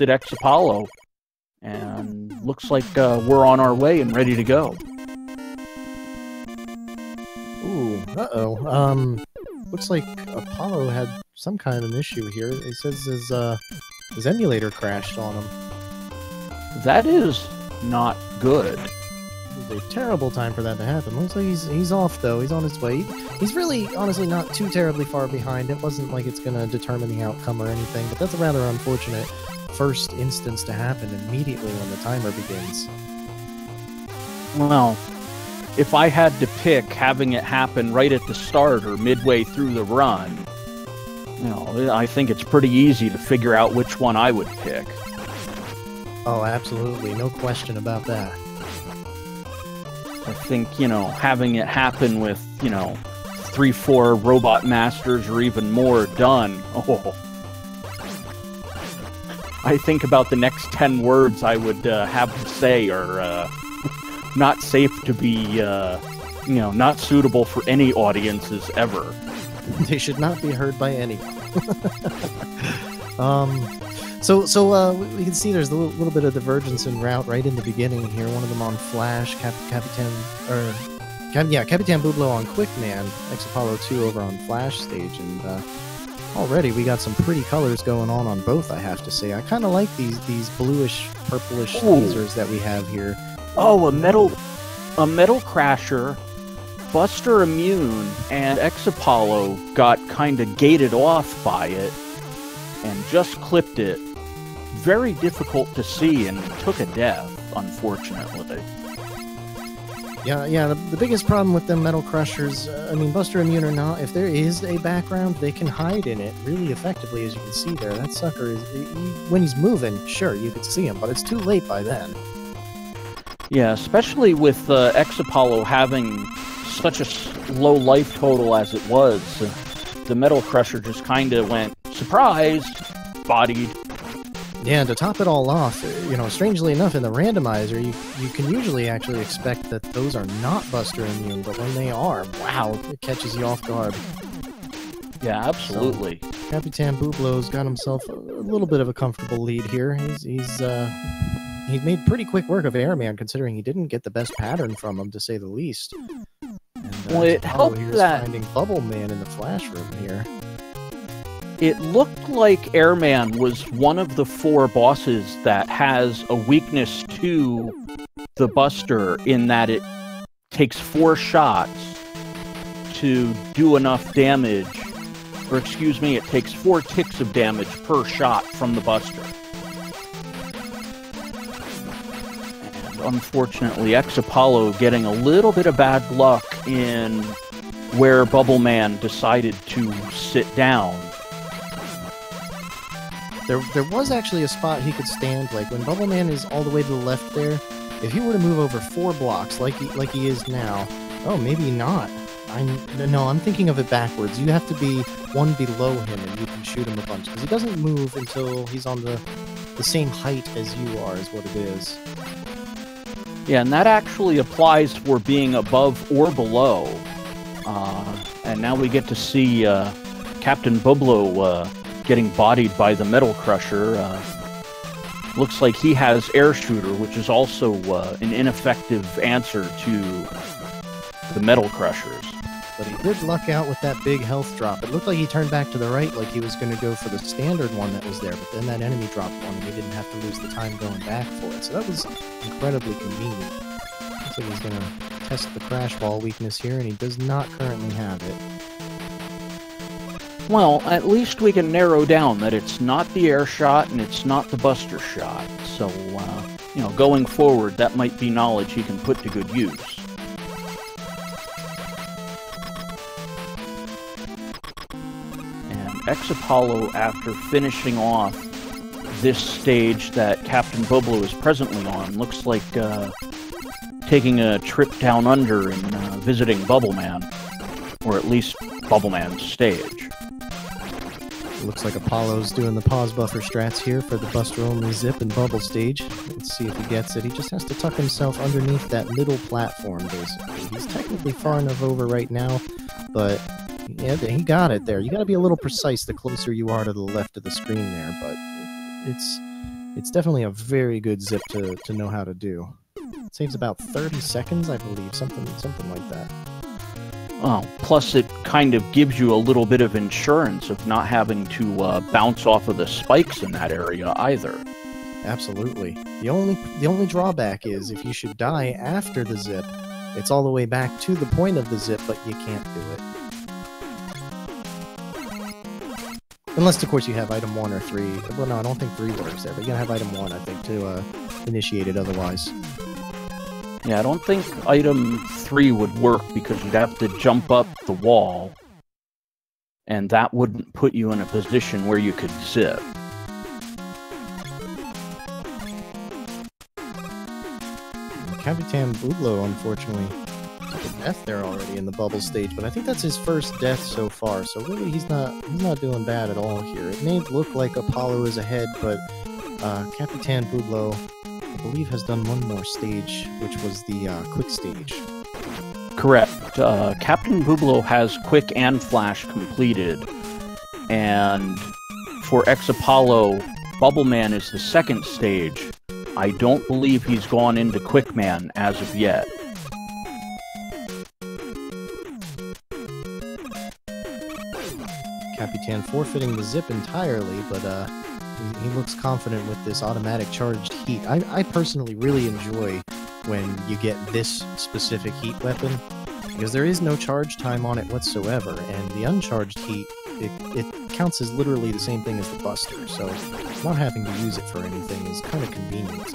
at xapollo, and looks like we're on our way and ready to go. Ooh, uh-oh. Looks like Apollo had some kind of an issue here. It says his emulator crashed on him. That is not good. It was a terrible time for that to happen. Looks like he's off, though. He's on his way. He's really, honestly, not too terribly far behind. It wasn't like it's going to determine the outcome or anything, but that's a rather unfortunate first instance to happen immediately when the timer begins. Well, if I had to pick having it happen right at the start or midway through the run, you know, I think it's pretty easy to figure out which one I would pick. Oh, absolutely. No question about that. I think, you know, having it happen with, you know, 3-4 robot masters or even more done, oh. I think about the next 10 words I would have to say are not safe to be, you know, not suitable for any audiences ever. They should not be heard by anyone. So we can see there's a little bit of divergence in route right in the beginning here. One of them on Flash, CapitanBublo on Quickman, xapollo2 over on Flash stage, and already we got some pretty colors going on both, I have to say. I kind of like these bluish, purplish lasers that we have here. Oh, a metal crasher, Buster Immune, and xapollo got kind of gated off by it and just clipped it. Very difficult to see and took a death, unfortunately. Yeah, the biggest problem with them metal crushers, I mean, Buster Immune or not, if there is a background, they can hide in it really effectively, as you can see there. That sucker, when he's moving, sure, you can see him, but it's too late by then. Yeah, especially with xapollo having such a low life total as it was, the metal crusher just kind of went, surprise, bodied. Yeah, and to top it all off, you know, strangely enough, in the randomizer, you can usually actually expect that those are not Buster Immune, but when they are, wow, it catches you off guard. Yeah, absolutely. So, CapitanBublo's got himself a little bit of a comfortable lead here. He's made pretty quick work of Airman, considering he didn't get the best pattern from him, to say the least. And, well, it helped that finding Bubble Man in the Flash room here. It looked like Airman was one of the 4 bosses that has a weakness to the Buster, in that it takes 4 shots to do enough damage, or excuse me, it takes 4 ticks of damage per shot from the Buster. And unfortunately, xapollo getting a little bit of bad luck in where Bubble Man decided to sit down. There was actually a spot he could stand, like when Bubble Man is all the way to the left there. If he were to move over 4 blocks like he is now, oh, maybe not. I'm thinking of it backwards. You have to be one below him and you can shoot him a bunch, because he doesn't move until he's on the same height as you are, is what it is. Yeah, and that actually applies for being above or below. And now we get to see CapitanBublo getting bodied by the metal crusher. Looks like he has air shooter, which is also an ineffective answer to the metal crushers. But he did luck out with that big health drop. It looked like he turned back to the right like he was going to go for the standard one that was there, but then that enemy dropped one and he didn't have to lose the time going back for it. So that was incredibly convenient. Looks like he's going to test the crash ball weakness here, and he does not currently have it. Well, at least we can narrow down that it's not the air shot and it's not the Buster shot. So, you know, going forward, that might be knowledge he can put to good use. And xapollo, after finishing off this stage that CapitanBublo is presently on, looks like taking a trip down under and visiting Bubble Man, or at least Bubble Man's stage. Looks like Apollo's doing the pause buffer strats here for the Buster only zip and bubble stage. Let's see if he gets it. He just has to tuck himself underneath that middle platform, basically. He's technically far enough over right now, but yeah, he got it there. You got to be a little precise the closer you are to the left of the screen there, but It's definitely a very good zip to know how to do. It saves about 30 seconds, I believe, something like that. Oh, plus it kind of gives you a little bit of insurance of not having to bounce off of the spikes in that area either. Absolutely. The only drawback is if you should die after the zip, it's all the way back to the point of the zip, but you can't do it. Unless, of course, you have item 1 or 3. Well, no, I don't think 3 works there, but you gotta have item 1, I think, to initiate it otherwise. Yeah, I don't think item 3 would work because you'd have to jump up the wall, and that wouldn't put you in a position where you could zip. CapitanBublo, unfortunately, took a death there already in the bubble stage, but I think that's his first death so far, so really he's not doing bad at all here. It may look like Apollo is ahead, but CapitanBublo, I believe, has done one more stage, which was the quick stage. Correct. CapitanBublo has quick and flash completed, and for xapollo, Bubbleman is the second stage. I don't believe he's gone into Quickman as of yet. Capitan forfeiting the zip entirely, but he looks confident with this automatic charged heat. I personally really enjoy when you get this specific heat weapon, because there is no charge time on it whatsoever, and the uncharged heat, it counts as literally the same thing as the buster, so not having to use it for anything is kind of convenient.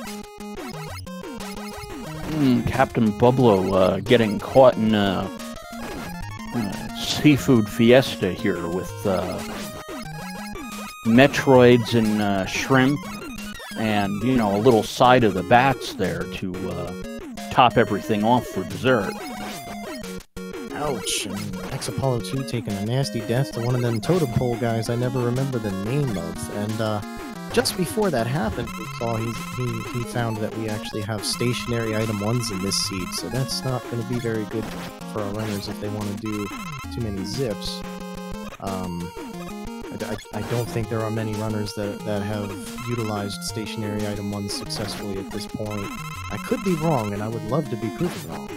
CapitanBublo getting caught in a seafood fiesta here with Metroids and shrimp, and, you know, a little side of the bats there to top everything off for dessert. Ouch, and xapollo2 taking a nasty death to one of them totem pole guys I never remember the name of, and just before that happened, we saw he found that we actually have stationary item 1s in this seed, so that's not going to be very good for our runners if they want to do too many zips. I don't think there are many runners that have utilized stationary item 1s successfully at this point. I could be wrong, and I would love to be proven wrong.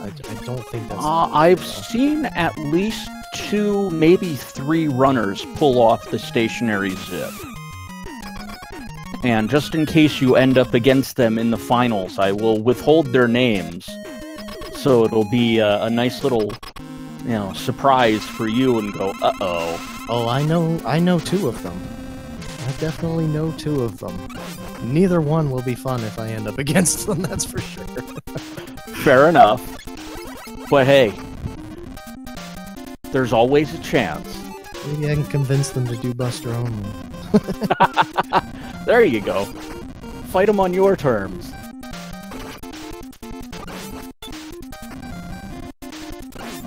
I don't think that's... I've seen at least 2, maybe 3 runners pull off the stationary zip. And just in case you end up against them in the finals, I will withhold their names. So it'll be a nice little, you know, surprise for you and go, uh-oh. Oh, I know 2 of them. I definitely know 2 of them. Neither one will be fun if I end up against them, that's for sure. Fair enough. But hey, there's always a chance. Maybe I can convince them to do Buster only. There you go. Fight them on your terms.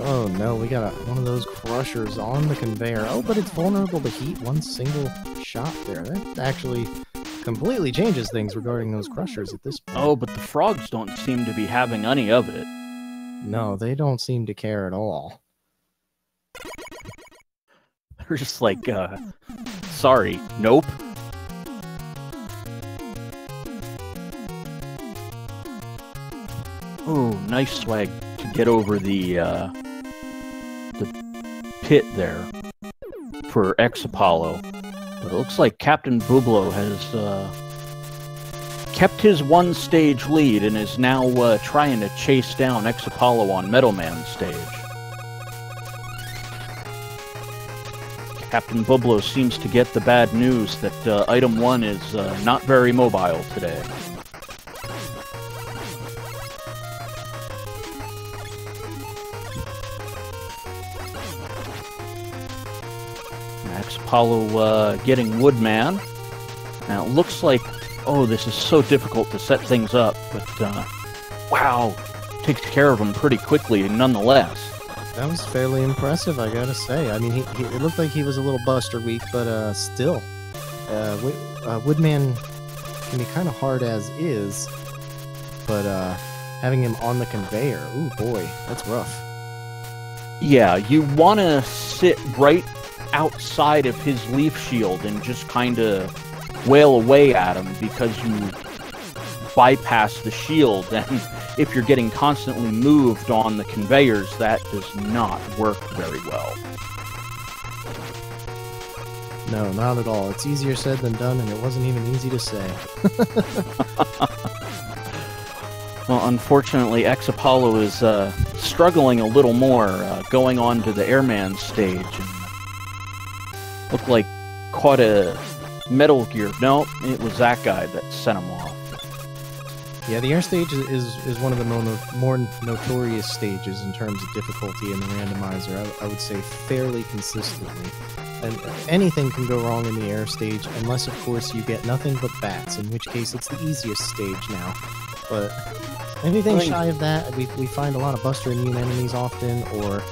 Oh no, we got one of those crushers on the conveyor. Oh, but it's vulnerable to heat. One single shot there. That actually completely changes things regarding those crushers at this point. Oh, but the frogs don't seem to be having any of it. No, they don't seem to care at all. They're just like, sorry, nope. Oh, nice swag to get over the pit there for xapollo. But it looks like CapitanBublo has kept his 1-stage lead and is now trying to chase down xapollo on Metalman's stage. CapitanBublo seems to get the bad news that item 1 is not very mobile today. xapollo getting Woodman. Now it looks like, oh, this is so difficult to set things up, but wow, takes care of him pretty quickly nonetheless. That was fairly impressive, I gotta say. I mean, it looked like he was a little buster weak, but still. Woodman can be kind of hard as is, but having him on the conveyor, ooh boy, that's rough. Yeah, you want to sit right outside of his leaf shield and just kind of, wail away at him because you bypass the shield, and if you're getting constantly moved on the conveyors, that does not work very well. No, not at all. It's easier said than done, and it wasn't even easy to say. Well, unfortunately, xapollo is struggling a little more, going on to the airman stage. And looked like caught a Metal Gear. No, it was that guy that sent him off. Yeah, the air stage is one of the more notorious stages in terms of difficulty in the randomizer. I would say fairly consistently. And anything can go wrong in the air stage, unless, of course, you get nothing but bats, in which case it's the easiest stage now. But anything shy of that, we find a lot of Buster immune enemies often, or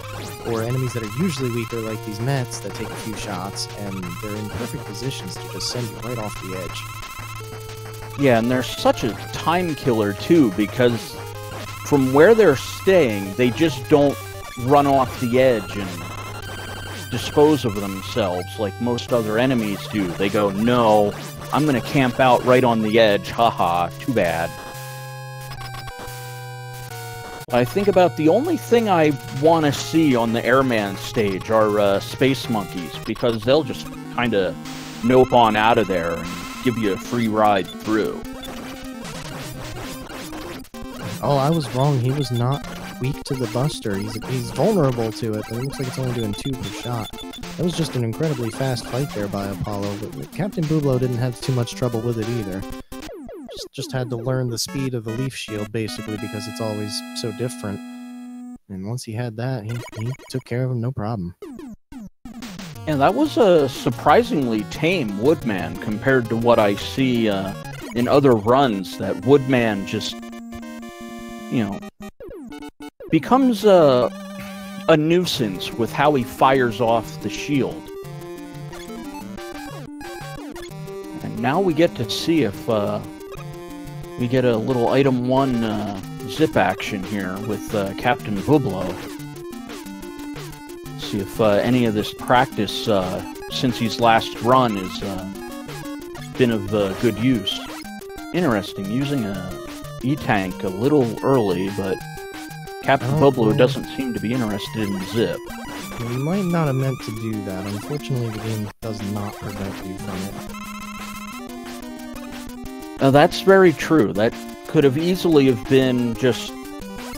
enemies that are usually weaker, like these Mets that take a few shots, and they're in perfect positions to just send you right off the edge. Yeah, and they're such a time killer, too, because from where they're staying, they just don't run off the edge and dispose of themselves like most other enemies do. They go, no, I'm gonna camp out right on the edge, haha, too bad. I think about the only thing I want to see on the airman stage are space monkeys, because they'll just kind of nope on out of there and give you a free ride through. Oh, I was wrong. He was not weak to the Buster. He's vulnerable to it, but it looks like it's only doing 2 per shot. That was just an incredibly fast fight there by Apollo, but CapitanBublo didn't have too much trouble with it either. Just had to learn the speed of the leaf shield, basically, because it's always so different. And once he had that, he took care of him, no problem. And that was a surprisingly tame Woodman compared to what I see in other runs, that Woodman just, you know, becomes a nuisance with how he fires off the shield. And now we get to see if we get a little item 1 zip action here with CapitanBublo. See if any of this practice since his last run has been of good use. Interesting, using a E-Tank a little early, but CapitanBublo doesn't seem to be interested in zip. You might not have meant to do that. Unfortunately, the game does not prevent you from it. That's very true. That could have easily have been just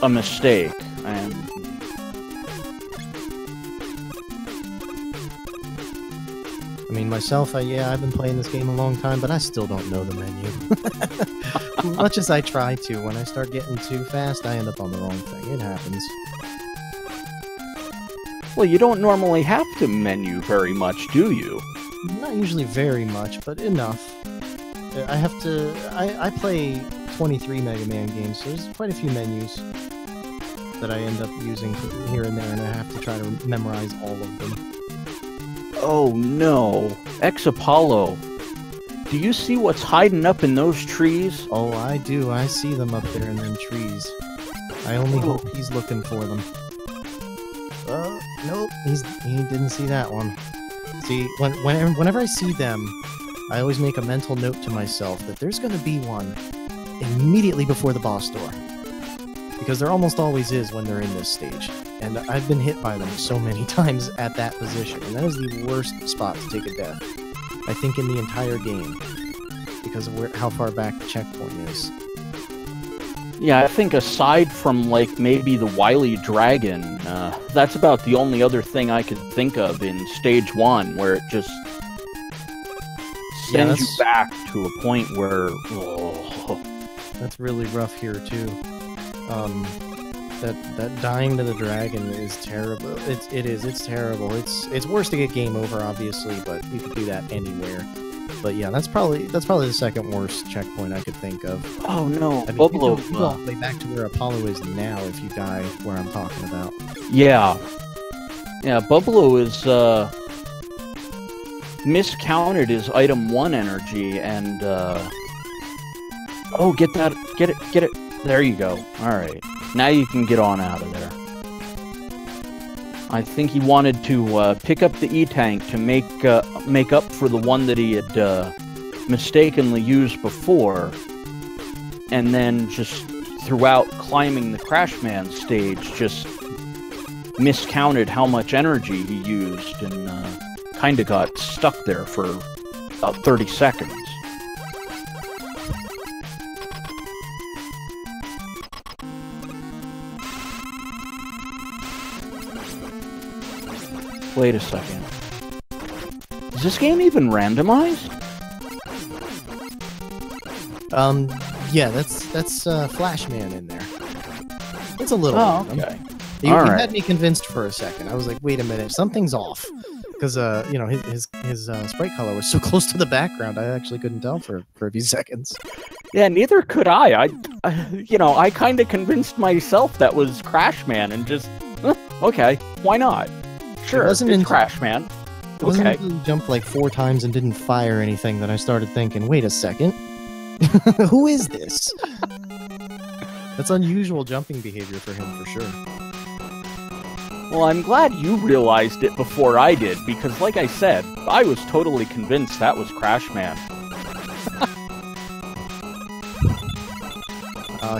a mistake. And I mean, myself, I've been playing this game a long time, but I still don't know the menu. Much as I try to, when I start getting too fast, I end up on the wrong thing. It happens. Well, you don't normally have to menu very much, do you? Not usually very much, but enough. I play 23 Mega Man games, so there's quite a few menus that I end up using here and there, and I have to try to memorize all of them. Oh no, xapollo. Do you see what's hiding up in those trees? Oh, I do. I see them up there in them trees. I only hope he's looking for them. Nope, he didn't see that one. See, whenever I see them, I always make a mental note to myself that there's going to be one immediately before the boss door. Because there almost always is when they're in this stage. And I've been hit by them so many times at that position. And that is the worst spot to take a death, I think, in the entire game. Because of how far back the checkpoint is. Yeah, I think aside from, like, maybe the Wily Dragon, that's about the only other thing I could think of in Stage 1, where it just sends you back to a point where... Oh. That's really rough here, too. That dying to the dragon is terrible. It's terrible. It's worse to get game over, obviously, but you could do that anywhere. But yeah, that's probably the second worst checkpoint I could think of. Oh no, I mean, Bublo. You go all the way back to where Apollo is now if you die where I'm talking about. Yeah, Bublo is miscounted his item 1 energy, and oh, get it. There you go. All right, now you can get on out of there. I think he wanted to pick up the E-Tank to make up for the one that he had mistakenly used before, and then just throughout climbing the Crashman stage, just miscounted how much energy he used and kind of got stuck there for about 30 seconds. Wait a second. Is this game even randomized? Yeah, that's Flashman in there. It's a little. Oh, okay. You had me convinced for a second. I was like, wait a minute, something's off. Because, you know, his sprite color was so close to the background, I actually couldn't tell for a few seconds. Yeah, neither could I. You know, I kind of convinced myself that was Crashman and just, okay, why not? Sure, it's Crashman. It wasn't until he jumped like 4 times and didn't fire anything that I started thinking, wait a second, who is this? That's unusual jumping behavior for him, for sure. Well, I'm glad you realized it before I did, because like I said, I was totally convinced that was Crashman.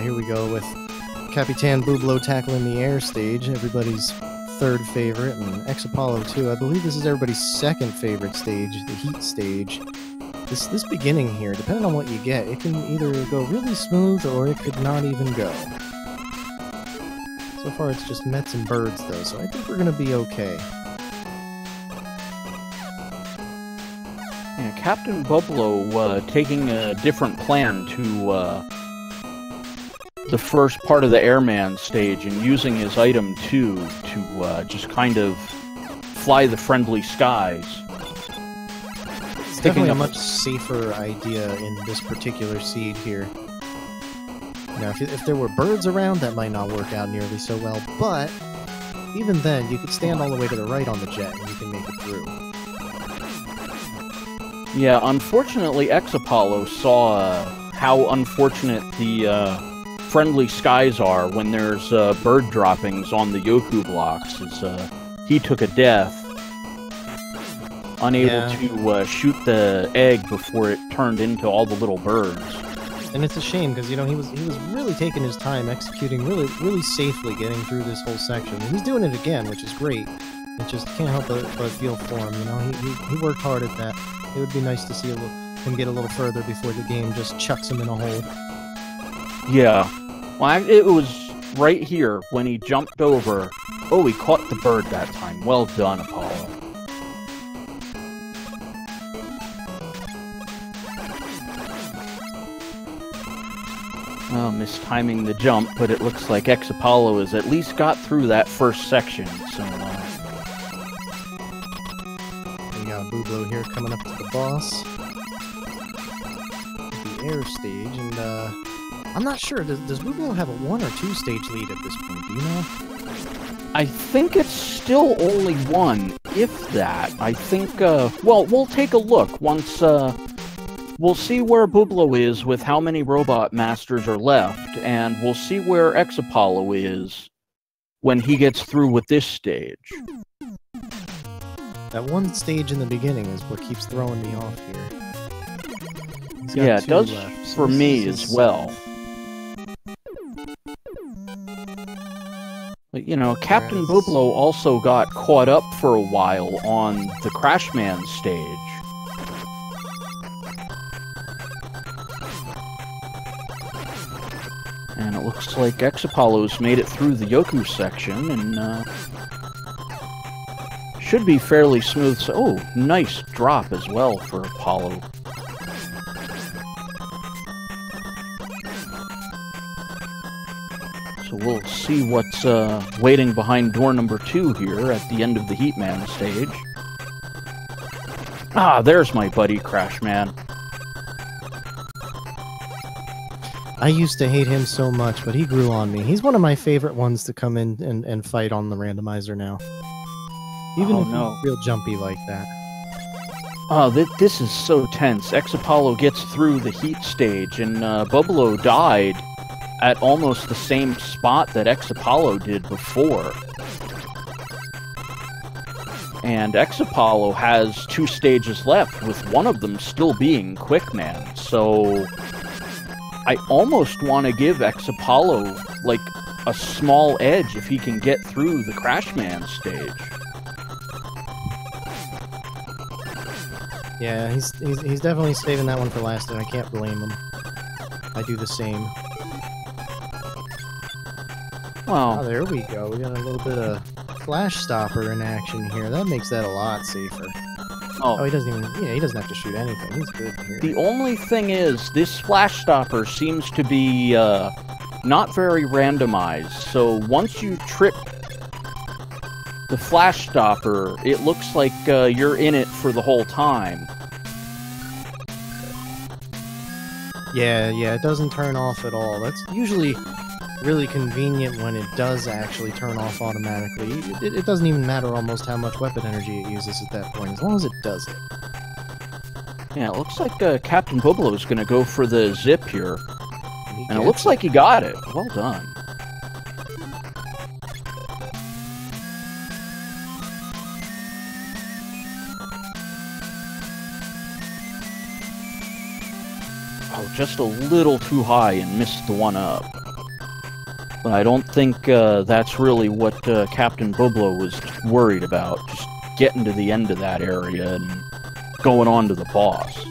Here we go with CapitanBublo tackling the air stage, everybody's third favorite, and xapollo2. I believe this is everybody's second favorite stage, the heat stage. This beginning here, depending on what you get, it can either go really smooth or it could not even go. So far it's just Mets and birds though, so I think we're gonna be okay. Yeah, CapitanBublo taking a different plan to the first part of the Airman stage and using his item 2 to just kind of fly the friendly skies. It's definitely a much safer idea in this particular seed here. Now, if there were birds around, that might not work out nearly so well, but even then, you could stand all the way to the right on the jet and you can make it through. Yeah, unfortunately, xapollo saw how unfortunate the friendly skies are when there's bird droppings on the Yoku blocks, as he took a death, unable to shoot the egg before it turned into all the little birds. And it's a shame because, you know, he was really taking his time executing really safely getting through this whole section. And he's doing it again, which is great. It just can't help but feel for him, you know. He worked hard at that. It would be nice to see him get a little further before the game just chucks him in a hole. Yeah. Well, it was right here when he jumped over. Oh, he caught the bird that time. Well done, Apollo. Well, mistiming the jump, but it looks like xapollo has at least got through that first section, so... We got Bublo here coming up to the boss. The air stage, and, I'm not sure, does Bublo have a 1 or 2 stage lead at this point, do you know? I think it's still only 1, if that. I think, well, we'll take a look once, we'll see where Bublo is with how many robot masters are left, and we'll see where xapollo is when he gets through with this stage. That one stage in the beginning is what keeps throwing me off here. Yeah, it does for me as well. But, you know, CapitanBublo also got caught up for a while on the Crashman stage. And it looks like xapollo's made it through the Yoku section, and should be fairly smooth. So, oh, nice drop as well for Apollo. So we'll see what's waiting behind door number 2 here at the end of the Heatman stage. Ah, there's my buddy Crashman. I used to hate him so much, but he grew on me. He's one of my favorite ones to come in and fight on the randomizer now. Even if he's real jumpy like that. Oh, this is so tense. xapollo gets through the heat stage, and Bublo died at almost the same spot that xapollo did before. And xapollo has 2 stages left, with one of them still being Quickman. So I almost want to give xapollo, like, a small edge if he can get through the Crashman stage. Yeah, he's definitely saving that one for last, and I can't blame him. I do the same. Well, oh, there we go. We got a little bit of flash stopper in action here. That makes that a lot safer. Oh, he doesn't even... Yeah, he doesn't have to shoot anything. He's good here. The only thing is, this flash stopper seems to be not very randomized. So once you trip the flash stopper, it looks like you're in it for the whole time. Yeah, it doesn't turn off at all. That's usually really convenient when it does actually turn off automatically. It doesn't even matter almost how much weapon energy it uses at that point, as long as it does it. Yeah, it looks like CapitanBublo is going to go for the zip here. And it looks like he got it. Well done. Oh, just a little too high and missed the one up. But I don't think that's really what CapitanBublo was worried about. Just getting to the end of that area and going on to the boss.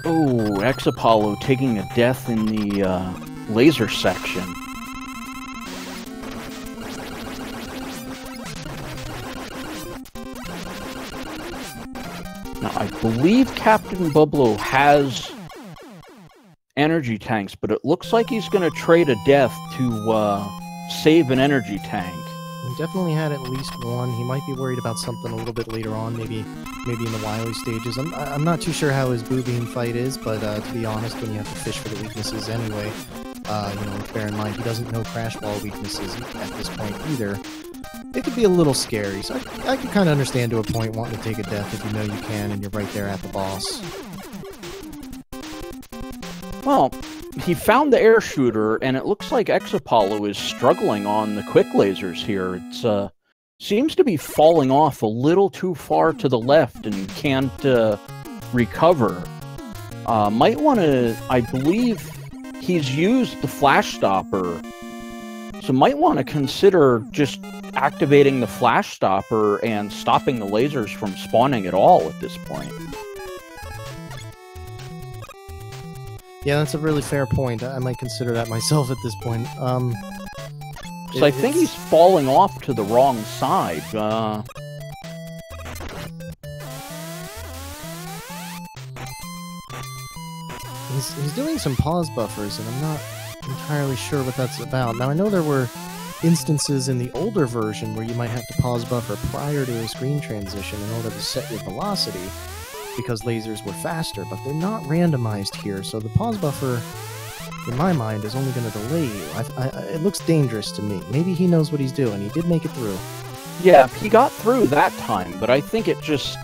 Oh, xapollo taking a death in the laser section. Now, I believe CapitanBublo has energy tanks, but it looks like he's going to trade a death to save an energy tank. He definitely had at least one. He might be worried about something a little bit later on, maybe in the Wily stages. I'm not too sure how his Boo Beam fight is, but to be honest, when you have to fish for the weaknesses anyway, bear in mind he doesn't know Crash Ball weaknesses at this point either. It could be a little scary, so I could kind of understand to a point wanting to take a death if you know you can and you're right there at the boss. Well, he found the air shooter, and it looks like xapollo is struggling on the quick lasers here. It seems to be falling off a little too far to the left and can't recover. Might want to... I believe he's used the flash stopper, so might want to consider just activating the flash stopper and stopping the lasers from spawning at all at this point. Yeah, that's a really fair point. I might consider that myself at this point. So I think he's falling off to the wrong side. He's doing some pause buffers, and I'm not entirely sure what that's about. Now, I know there were instances in the older version where you might have to pause buffer prior to a screen transition in order to set your velocity, because lasers were faster, but they're not randomized here, so the pause buffer, in my mind, is only going to delay you. It looks dangerous to me. Maybe he knows what he's doing. He did make it through. Yeah, he got through that time, but I think it just,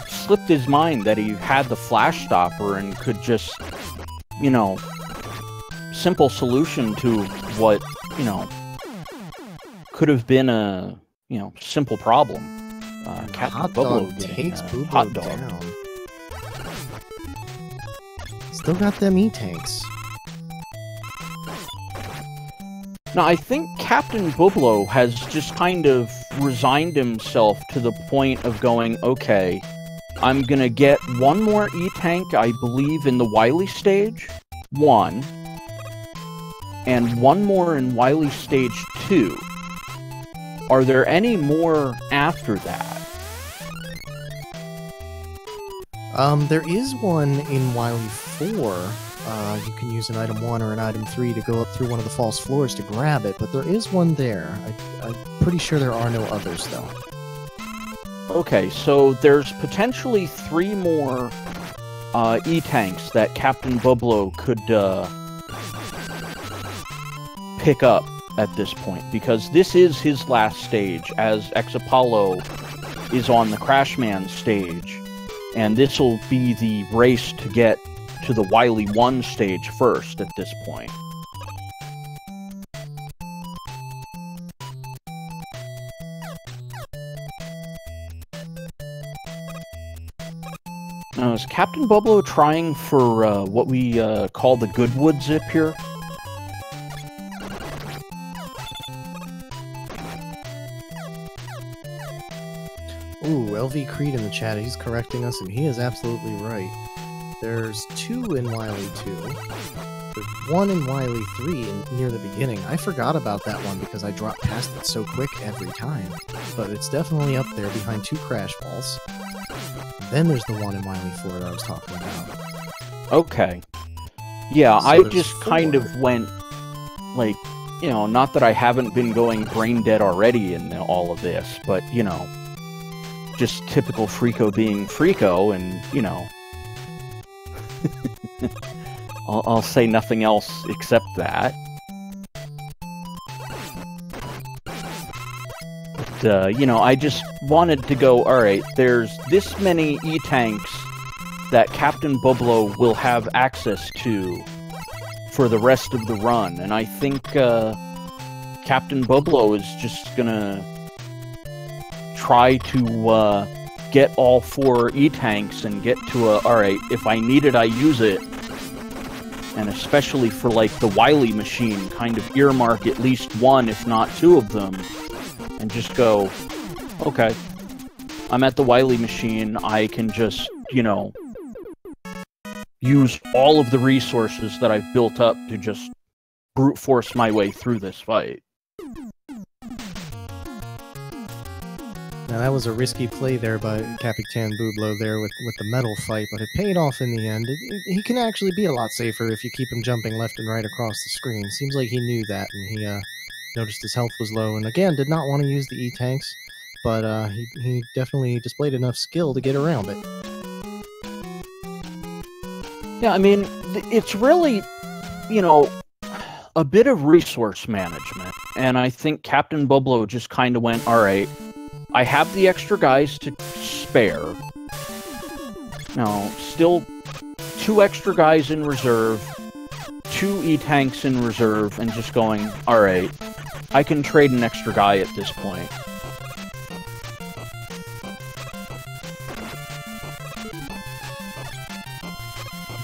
slipped his mind that he had the flash stopper and could just, simple solution to what, could have been a, simple problem. CapitanBublo takes Bublo hot dog down. Still got them E-tanks. Now, I think CapitanBublo has just kind of resigned himself to the point of going, okay, I'm gonna get one more E-tank, I believe, in the Wily stage, 1, and one more in Wily stage 2. Are there any more after that? There is one in Wily 4. You can use an item 1 or an item 3 to go up through one of the false floors to grab it, but there is one there. I'm pretty sure there are no others, though. Okay, so there's potentially 3 more E-tanks that CapitanBublo could pick up at this point, because this is his last stage, as xapollo is on the Crashman stage, and this will be the race to get to the Wily 1 stage first at this point. Now, is CapitanBublo trying for what we call the Goodwood zip here? Ooh, LV Creed in the chat, he's correcting us, and he is absolutely right. There's 2 in Wily 2. There's 1 in Wily 3 near the beginning. I forgot about that one because I dropped past it so quick every time. But it's definitely up there behind 2 crash balls. Then there's the one in Wily 4 that I was talking about. Okay. Yeah, So I there's just 4. kind of went, like, you know, not that I haven't been going brain dead already in all of this, but, you know, just typical Freako being Freako, and, you know, I'll say nothing else except that. But, you know, I just wanted to go, alright, there's this many E-Tanks that CapitanBublo will have access to for the rest of the run, and I think CapitanBublo is just gonna try to get all 4 E-Tanks and get to a, alright, if I need it, I use it. And especially for, like, the Wily machine, kind of earmark at least 1, if not 2 of them, and just go, okay, I'm at the Wily machine, I can just, you know, use all of the resources that I've built up to just brute force my way through this fight. Now that was a risky play there by CapitanBublo there with the metal fight, but it paid off in the end. He can actually be a lot safer if you keep him jumping left and right across the screen. Seems like he knew that, and he noticed his health was low, and again, did not want to use the E-Tanks, but he definitely displayed enough skill to get around it. Yeah, I mean, it's really, you know, a bit of resource management, and I think CapitanBublo just kind of went, alright, I have the extra guys to spare. Now, still 2 extra guys in reserve, 2 E-Tanks in reserve, and just going, alright, I can trade an extra guy at this point.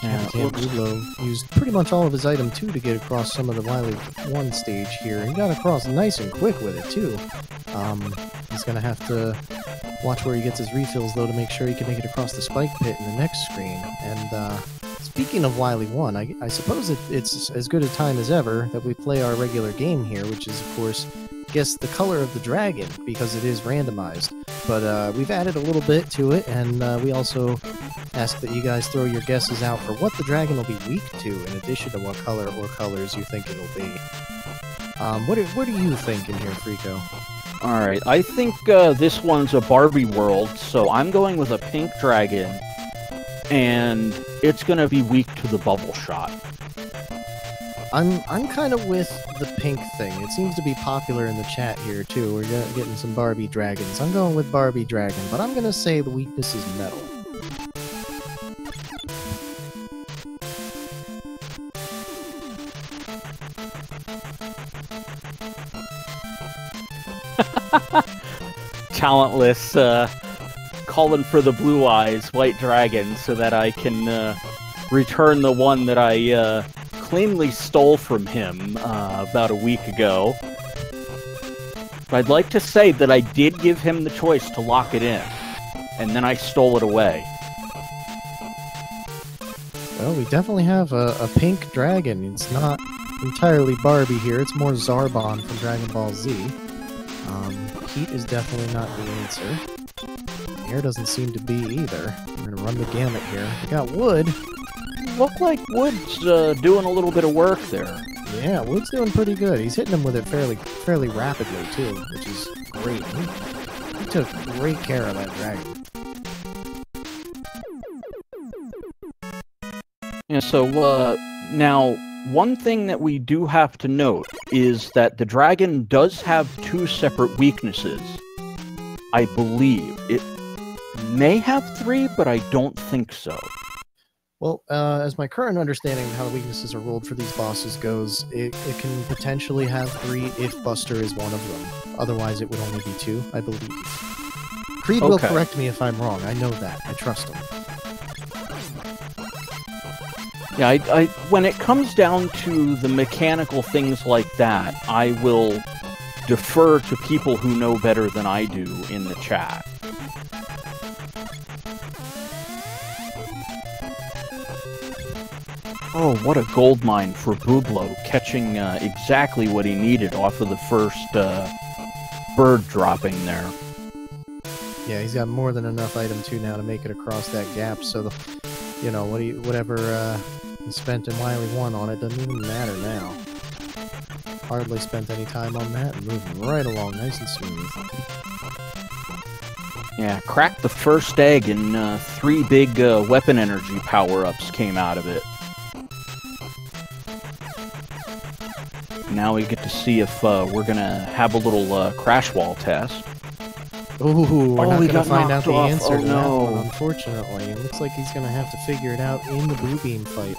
CapitanBublo used pretty much all of his item 2 to get across some of the Wily 1 stage here. He got across nice and quick with it, too. He's going to have to watch where he gets his refills, though, to make sure he can make it across the spike pit in the next screen. And speaking of Wily 1, I suppose it's as good a time as ever that we play our regular game here, which is, of course, guess the color of the dragon, because it is randomized. But we've added a little bit to it, and we also ask that you guys throw your guesses out for what the dragon will be weak to, in addition to what color or colors you think it'll be. What do you think in here, Freako? Alright, I think this one's a Barbie world, so I'm going with a pink dragon, and it's gonna be weak to the bubble shot. I'm kind of with the pink thing. It seems to be popular in the chat here, too. We're getting some Barbie dragons. I'm going with Barbie dragon, but I'm gonna say the weakness is metal. Talentless, calling for the blue eyes, white dragon, so that I can return the one that I cleanly stole from him about a week ago. But I'd like to say that I did give him the choice to lock it in, and then I stole it away. Well, we definitely have a pink dragon. It's not entirely Barbie here. It's more Zarbon from Dragon Ball Z. Heat is definitely not the answer. Air doesn't seem to be either. We're gonna run the gamut here. We got wood. Look like Wood's doing a little bit of work there. Yeah, Wood's doing pretty good. He's hitting him with it fairly rapidly too, which is great. He took great care of that dragon. Yeah, so now one thing that we do have to note is that the dragon does have 2 separate weaknesses. I believe it may have 3, but I don't think so. Well, as my current understanding of how the weaknesses are rolled for these bosses goes, it can potentially have 3 if Buster is one of them. Otherwise, it would only be 2, I believe. Creed will correct me if I'm wrong. I know that. I trust him. Yeah, when it comes down to the mechanical things like that, I will defer to people who know better than I do in the chat. Oh, what a gold mine for Bublo, catching exactly what he needed off of the first bird dropping there. Yeah, he's got more than enough item too now to make it across that gap, so you know, whatever he spent in Wily 1 on it doesn't even matter now. Hardly spent any time on that and moving right along nice and smooth. Yeah, cracked the first egg and 3 big weapon energy power-ups came out of it. Now we get to see if we're gonna have a little crash wall test. Ooh, we're not we gonna got find out the knocked off. answer to that no. one, unfortunately. It looks like he's gonna have to figure it out in the blue beam fight.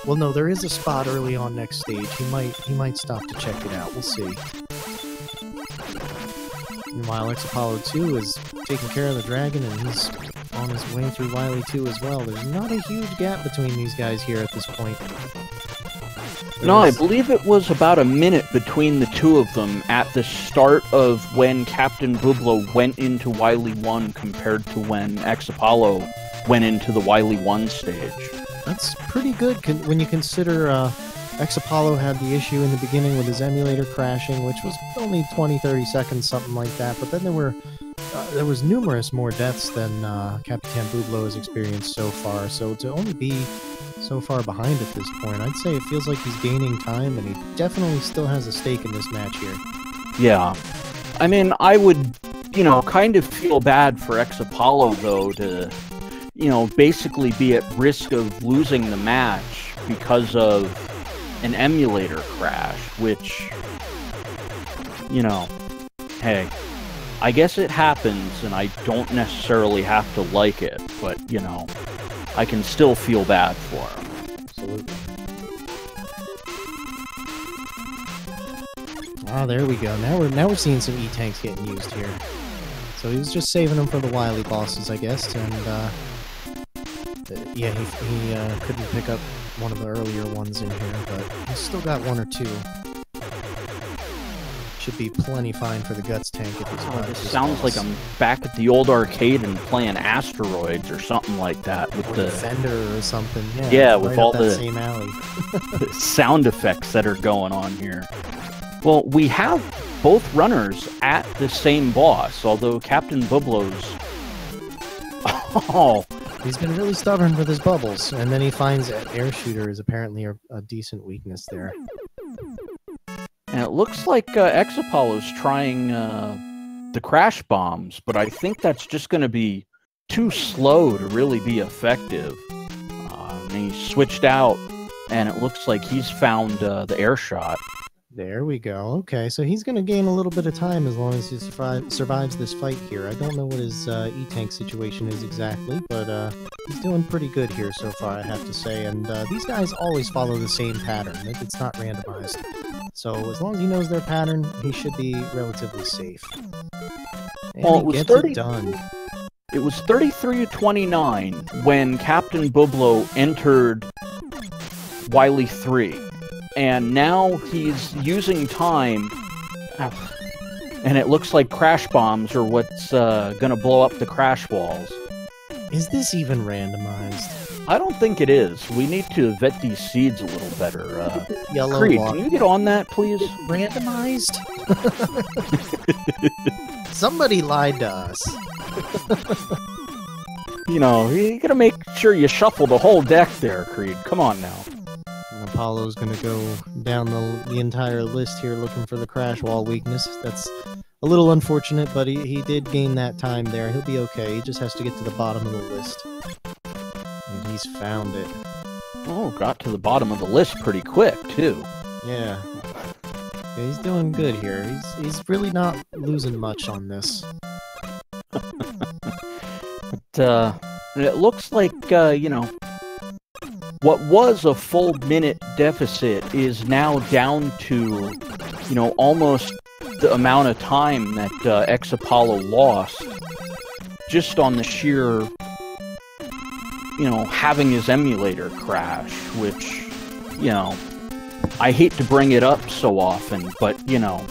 Well, no, there is a spot early on next stage. He might stop to check it out. We'll see. Meanwhile, xapollo2 is taking care of the dragon, and he's on his way through Wily 2 as well. There's not a huge gap between these guys here at this point. No, I believe it was about a minute between the two of them at the start of when CapitanBublo went into Wily 1 compared to when xapollo went into the Wily 1 stage. That's pretty good when you consider xapollo had the issue in the beginning with his emulator crashing, which was only 20-30 seconds, something like that. But then there was numerous more deaths than CapitanBublo has experienced so far. So to only be so far behind at this point, I'd say it feels like he's gaining time, and he definitely still has a stake in this match here. Yeah. I mean, I would, kind of feel bad for xapollo, though, to, basically be at risk of losing the match because of an emulator crash, which, hey, I guess it happens, and I don't necessarily have to like it, but, I can still feel bad for him. Absolutely. Ah, there we go. Now we're seeing some E-tanks getting used here. So he was just saving them for the Wily bosses, I guess, and yeah, he couldn't pick up one of the earlier ones in here, but he's still got 1 or 2. Should be plenty fine for the guts tank if he's this sounds like I'm back at the old arcade and playing Asteroids or something like that with the Defender or something. Yeah, right with all the same alley. the sound effects that are going on here. Well, we have both runners at the same boss, although CapitanBublo's he's been really stubborn with his bubbles, and then he finds that air shooter is apparently a decent weakness there. And it looks like xapollo's trying the crash bombs, but I think that's just going to be too slow to really be effective. And he switched out, and it looks like he's found the air shot. There we go. Okay, so he's going to gain a little bit of time as long as he survives this fight here. I don't know what his E-tank situation is exactly, but he's doing pretty good here so far, I have to say. And these guys always follow the same pattern. It's not randomized. So as long as he knows their pattern, he should be relatively safe. And well, it was 30. Done. It was 33-29 when CapitanBublo entered Wily 3. And now he's using time, and it looks like crash bombs are what's going to blow up the crash walls. Is this even randomized? I don't think it is. We need to vet these seeds a little better. Yellow Creed, walk. can you get on that, please? Randomized? Somebody lied to us. You gotta make sure you shuffle the whole deck there, Creed. Come on now. Apollo's gonna go down the entire list here looking for the crash wall weakness. That's a little unfortunate, but he did gain that time there. He'll be okay. He just has to get to the bottom of the list. And he's found it. Oh, got to the bottom of the list pretty quick, too. Yeah. He's doing good here. He's really not losing much on this. But, it looks like, what was a full minute deficit is now down to, you know, almost the amount of time that xapollo lost just on the sheer, you know, having his emulator crash, which, you know, I hate to bring it up so often, but, you know,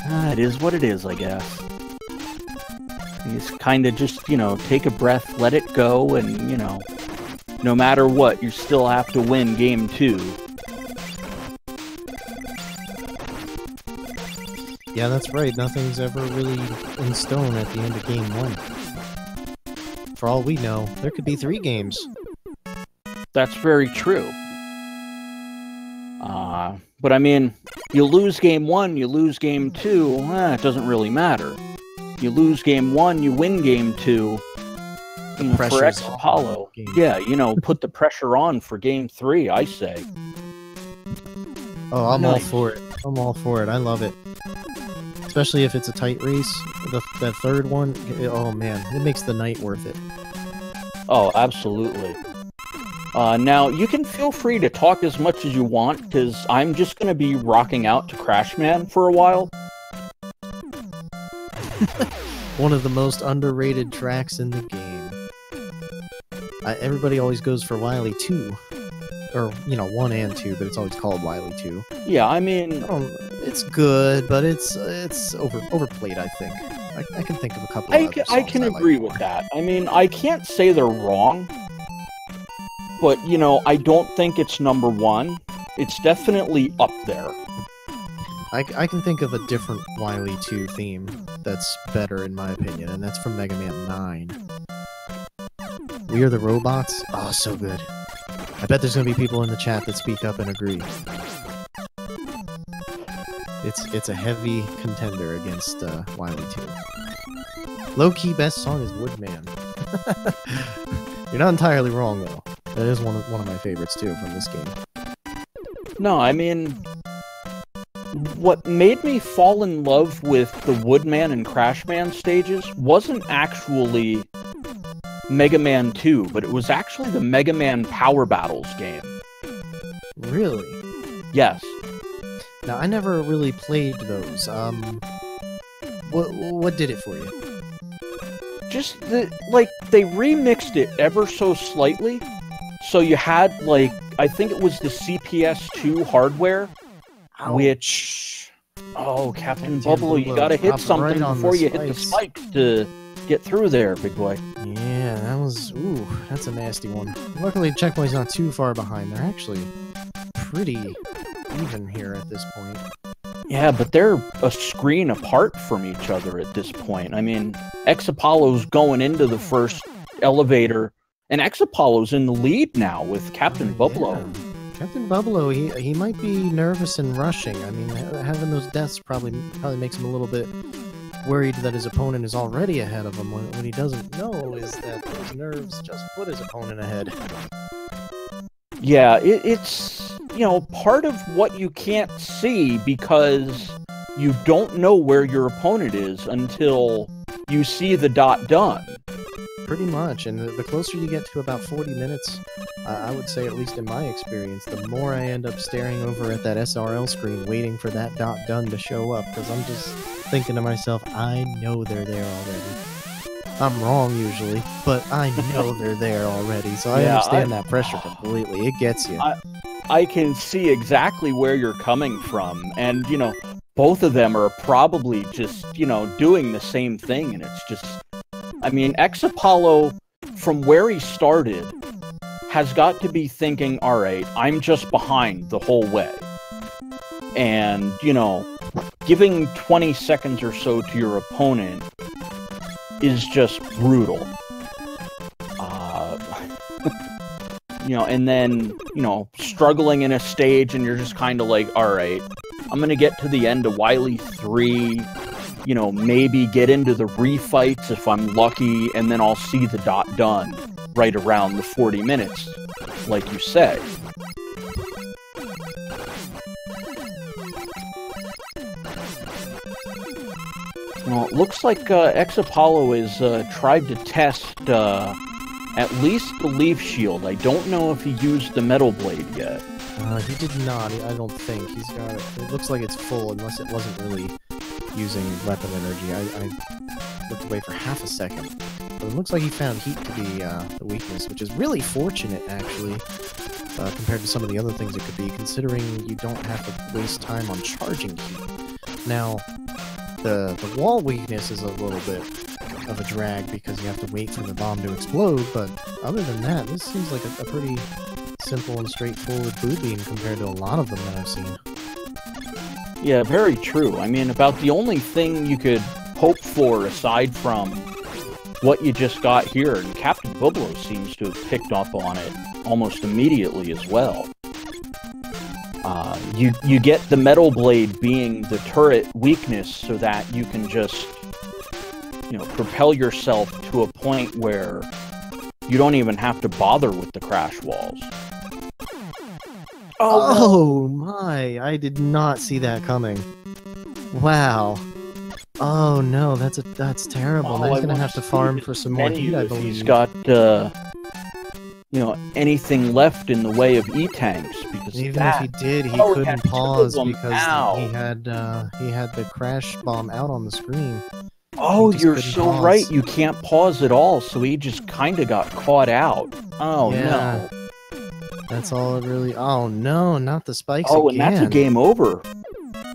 it is what it is, I guess. You just kind of just, you know, take a breath, let it go, and, you know, no matter what, you still have to win game 2. Yeah, that's right. Nothing's ever really in stone at the end of game 1. For all we know, there could be 3 games. That's very true. But I mean, you lose game 1, you lose game 2, it doesn't really matter. You lose game 1, you win game 2. You know, for xapollo, yeah, you know, put the pressure on for game 3, I say. Oh, I'm all for it. I'm all for it. I love it. Especially if it's a tight race. That third one, oh man, it makes the night worth it. Oh, absolutely. Now, you can feel free to talk as much as you want, because I'm just going to be rocking out to Crashman for a while. One of the most underrated tracks in the game. Everybody always goes for Wily 2. Or, you know, 1 and 2, but it's always called Wily 2. Yeah, I mean... it's good, but it's overplayed, I think. I can think of a couple of other songs I can agree with that. I mean, I can't say they're wrong, but, you know, I don't think it's number 1. It's definitely up there. I can think of a different Wily 2 theme that's better, in my opinion, and that's from Mega Man 9. We Are the Robots? Oh, so good. I bet there's going to be people in the chat that speak up and agree. It's a heavy contender against Wily 2. Low-key best song is Woodman. You're not entirely wrong, though. That is one of my favorites, too, from this game. No, I mean... what made me fall in love with the Woodman and Crashman stages wasn't actually Mega Man 2, but it was actually the Mega Man Power Battles game. Really? Yes. Now, I never really played those. What did it for you? Just, like, they remixed it ever so slightly, so you had, like, I think it was the CPS2 hardware, which... Oh, CapitanBublo, you gotta hit something before you hit the spikes to get through there, big boy. Yeah, that was... Ooh, that's a nasty one. Luckily, Checkpoint's not too far behind. They're actually pretty even here at this point. Yeah, but they're a screen apart from each other at this point. I mean, xapollo's going into the first elevator, and xapollo's in the lead now with CapitanBublo. Yeah. CapitanBublo, he might be nervous and rushing. I mean, having those deaths probably makes him a little bit worried that his opponent is already ahead of him. What he doesn't know is that those nerves just put his opponent ahead. Yeah, it's, you know, part of what you can't see because you don't know where your opponent is until you see the dot done. Pretty much, and the closer you get to about 40 minutes, I would say, at least in my experience, the more I end up staring over at that SRL screen waiting for that dot done to show up, because I'm just thinking to myself, I know they're there already. I'm wrong usually, but I know they're there already, so I understand that pressure completely. It gets you. I can see exactly where you're coming from, and, you know, both of them are probably just, you know, doing the same thing, and it's just... I mean, xapollo, from where he started, has got to be thinking, alright, I'm just behind the whole way. And, you know, giving 20 seconds or so to your opponent is just brutal. You know, and then, you know, struggling in a stage and you're just kind of like, alright, I'm gonna get to the end of Wily 3, you know, maybe get into the refights if I'm lucky, and then I'll see the dot done right around the 40 minutes, like you say. Well, it looks like xapollo has tried to test at least the leaf shield. I don't know if he used the metal blade yet. He did not. I don't think. He's got it. It looks like it's full, unless it wasn't really using weapon energy. I looked away for half a second. But it looks like he found heat to be the weakness, which is really fortunate, actually, compared to some of the other things it could be, considering you don't have to waste time on charging heat. Now, the wall weakness is a little bit of a drag because you have to wait for the bomb to explode, but other than that, this seems like a pretty simple and straightforward boo beam compared to a lot of them that I've seen. Yeah, very true. I mean, about the only thing you could hope for aside from what you just got here, and CapitanBublo seems to have picked up on it almost immediately as well. You get the metal blade being the turret weakness so that you can just, you know, propel yourself to a point where you don't even have to bother with the crash walls. Oh my, I did not see that coming. Wow. Oh no, that's terrible. Now he's gonna have to farm for some more heat, I believe. He's got, you know, anything left in the way of E-tanks, because even if he did, he couldn't pause because he had the crash bomb out on the screen. Oh, you're so right. You can't pause at all, so he just kind of got caught out. Oh no. That's all it really... Oh no, not the spikes again. And that's a game over.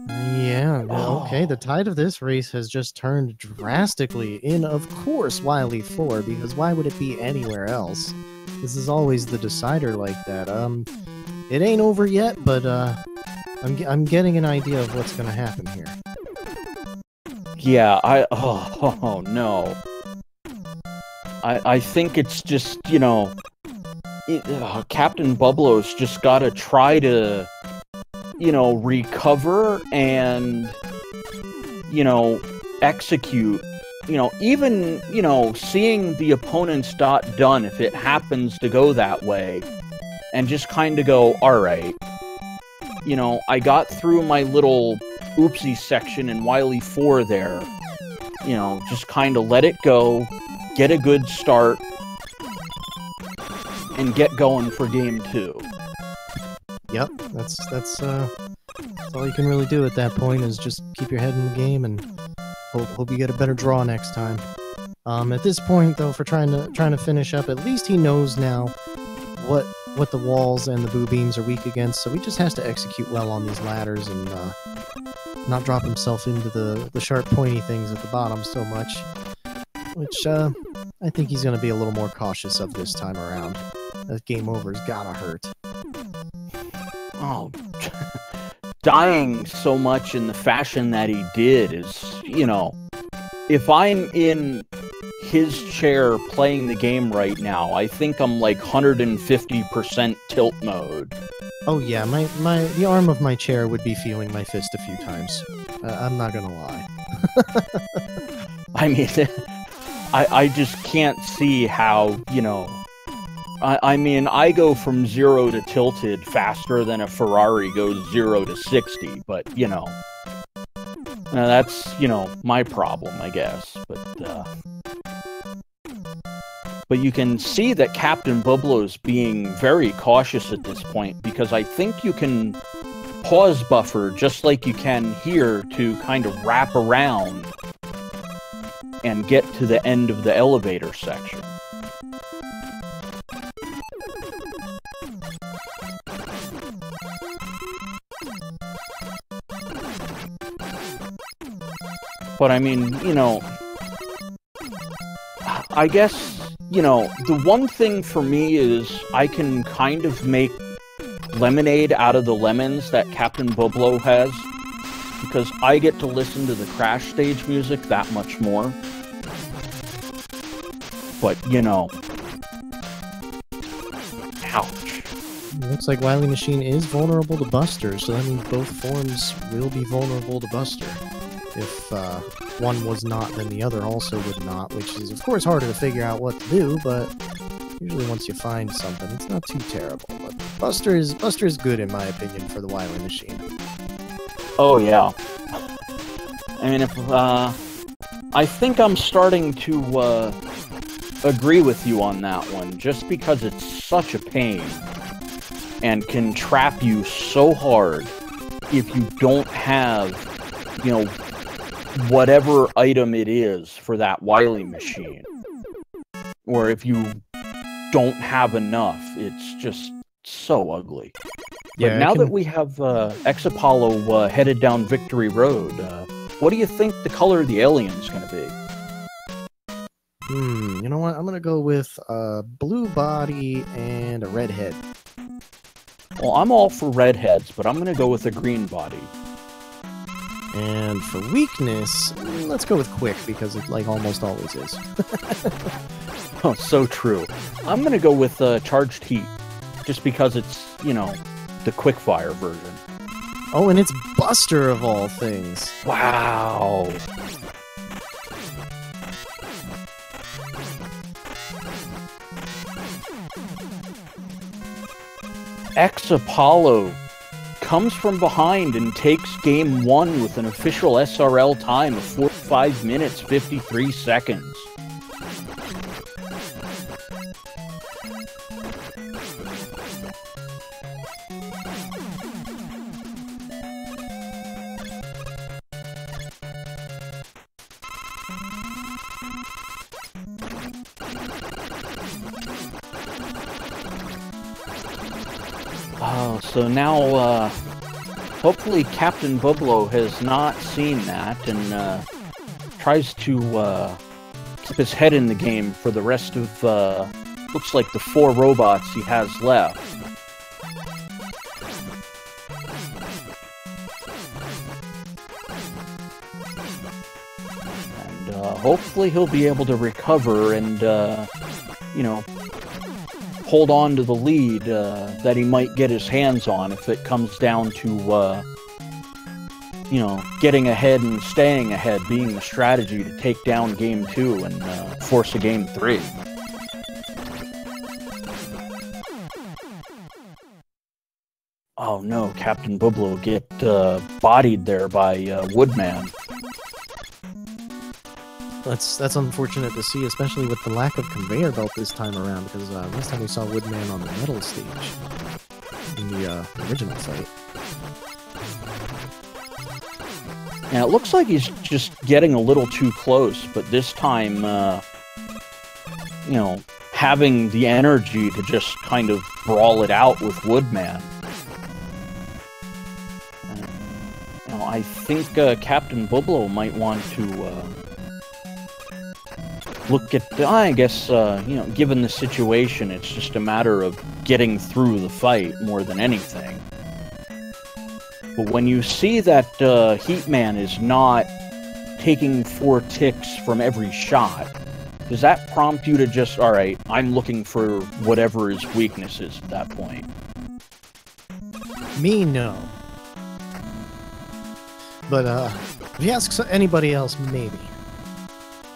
Yeah, okay, the tide of this race has just turned drastically in, of course, Wily 4, because why would it be anywhere else? This is always the decider like that. It ain't over yet, but, I'm getting an idea of what's gonna happen here. Yeah, oh no. I think it's just, you know, CapitanBublo's just gotta try to, you know, recover and, you know, execute. You know, even, you know, seeing the opponent's dot done, if it happens to go that way, and just kind of go, alright, you know, I got through my little oopsie section in Wily 4 there, you know, just kind of let it go, get a good start, and get going for game 2. Yep, that's all you can really do at that point, is just keep your head in the game and hope you get a better draw next time. At this point, though, for trying to finish up, at least he knows now what the walls and the boo beams are weak against, so he just has to execute well on these ladders and not drop himself into the sharp, pointy things at the bottom so much, which I think he's going to be a little more cautious of this time around. That game over's gotta hurt. Oh, dying so much in the fashion that he did is, you know, if I'm in his chair playing the game right now, I think I'm like 150% tilt mode. Oh yeah, the arm of my chair would be feeling my fist a few times. I'm not gonna lie. I mean, I just can't see how, you know... I mean, I go from 0 to tilted faster than a Ferrari goes 0 to 60, but, you know... that's, you know, my problem, I guess, but you can see that CapitanBublo's being very cautious at this point, because I think you can pause buffer just like you can here to kind of wrap around and get to the end of the elevator section. But I mean, you know, I guess, you know, the one thing for me is I can kind of make lemonade out of the lemons that CapitanBublo has, because I get to listen to the crash stage music that much more. But, you know, ouch. Looks like Wily Machine is vulnerable to Buster, so that means both forms will be vulnerable to Buster. If one was not, then the other also would not, which is, of course, harder to figure out what to do, but usually once you find something, it's not too terrible. But Buster is good, in my opinion, for the Wily Machine. Oh, yeah. I mean, if, I think I'm starting to, agree with you on that one, just because it's such a pain and can trap you so hard if you don't have, you know, whatever item it is for that Wily machine. Or if you don't have enough, it's just so ugly. But Yeah, now that we have xapollo headed down Victory Road, what do you think the color of the alien's going to be? You know what? I'm gonna go with a blue body and a red head. Well, I'm all for redheads, but I'm going to go with a green body. And for weakness, let's go with quick, because it like almost always is. Oh, so true. I'm going to go with charged heat, just because it's, you know, the quickfire version. Oh, and it's Buster of all things. Wow. xapollo comes from behind and takes game 1 with an official SRL time of 45 minutes 53 seconds. Oh, so now, hopefully CapitanBublo has not seen that and tries to keep his head in the game for the rest of, looks like the 4 robots he has left. And hopefully he'll be able to recover and, you know, hold on to the lead that he might get his hands on if it comes down to, you know, getting ahead and staying ahead being the strategy to take down game 2 and force a game 3. Oh no, CapitanBublo get bodied there by Woodman. That's unfortunate to see, especially with the lack of conveyor belt this time around, because last time we saw Woodman on the metal stage in the original fight. And it looks like he's just getting a little too close, but this time, you know, having the energy to just kind of brawl it out with Woodman. You know, I think CapitanBublo might want to look at, I guess, you know, given the situation, it's just a matter of getting through the fight more than anything. But when you see that Heatman is not taking 4 ticks from every shot, does that prompt you to just, alright, I'm looking for whatever his weakness is at that point? Me, no. But if you ask anybody else, maybe.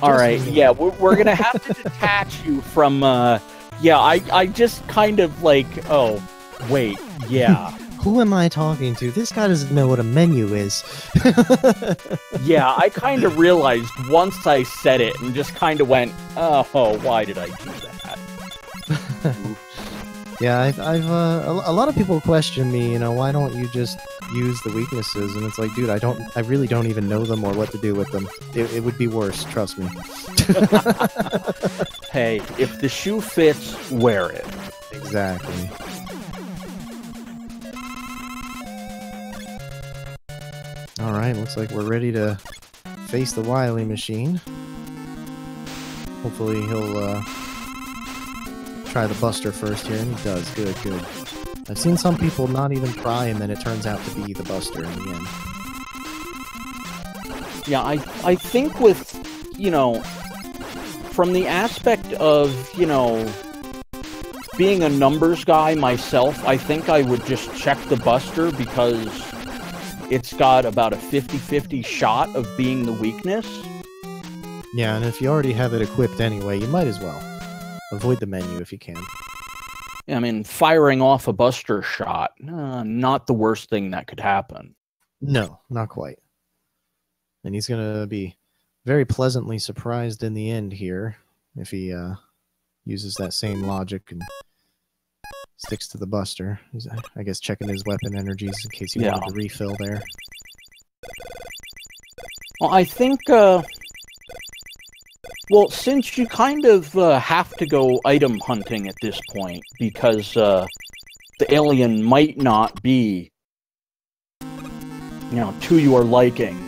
Alright, yeah, we're gonna have to detach you from, yeah, I just kind of like, oh, wait, yeah. Who am I talking to? This guy doesn't know what a menu is. Yeah, I kind of realized once I said it and just kind of went, oh, why did I do that? Yeah, I've a lot of people question me, you know, why don't you just use the weaknesses? And it's like, dude, I really don't even know them or what to do with them. It would be worse, trust me. Hey, if the shoe fits, wear it. Exactly. Alright, looks like we're ready to face the Wily machine. Hopefully he'll try the Buster first here, and he does. Good, good. I've seen some people not even try, and then it turns out to be the Buster in the end. Yeah, I think with, you know, from the aspect of, you know, being a numbers guy myself, I think I would just check the Buster because it's got about a 50-50 shot of being the weakness. Yeah, and if you already have it equipped anyway, you might as well. Avoid the menu if you can. I mean, firing off a Buster shot, not the worst thing that could happen. No, not quite. And he's going to be very pleasantly surprised in the end here if he uses that same logic and sticks to the Buster. He's, I guess, checking his weapon energies in case he wanted to refill there. Well, I think, well, since you kind of have to go item hunting at this point, because the alien might not be, to your liking,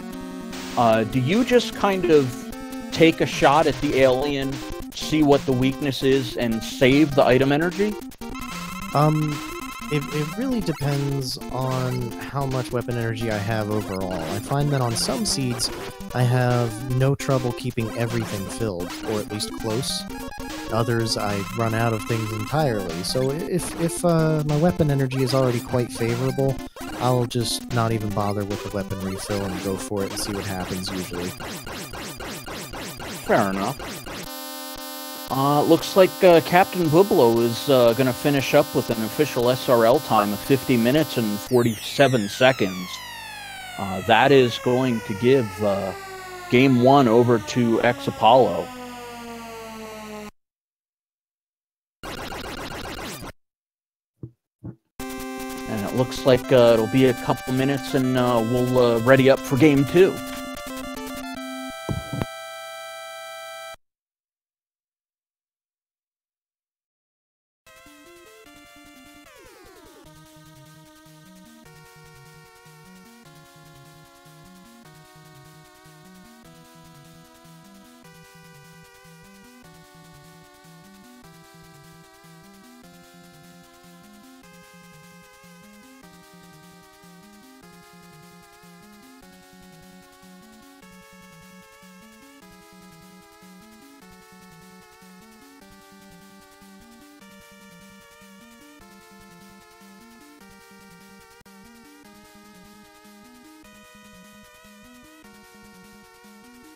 do you just kind of take a shot at the alien, see what the weakness is, and save the item energy? It really depends on how much weapon energy I have overall. I find that on some seeds, I have no trouble keeping everything filled, or at least close. Others, I run out of things entirely. So if my weapon energy is already quite favorable, I'll just not even bother with the weapon refill and go for it and see what happens usually. Fair enough. Looks like CapitanBublo is going to finish up with an official SRL time of 50 minutes and 47 seconds. That is going to give Game 1 over to xapollo. And it looks like it'll be a couple minutes and we'll ready up for Game 2.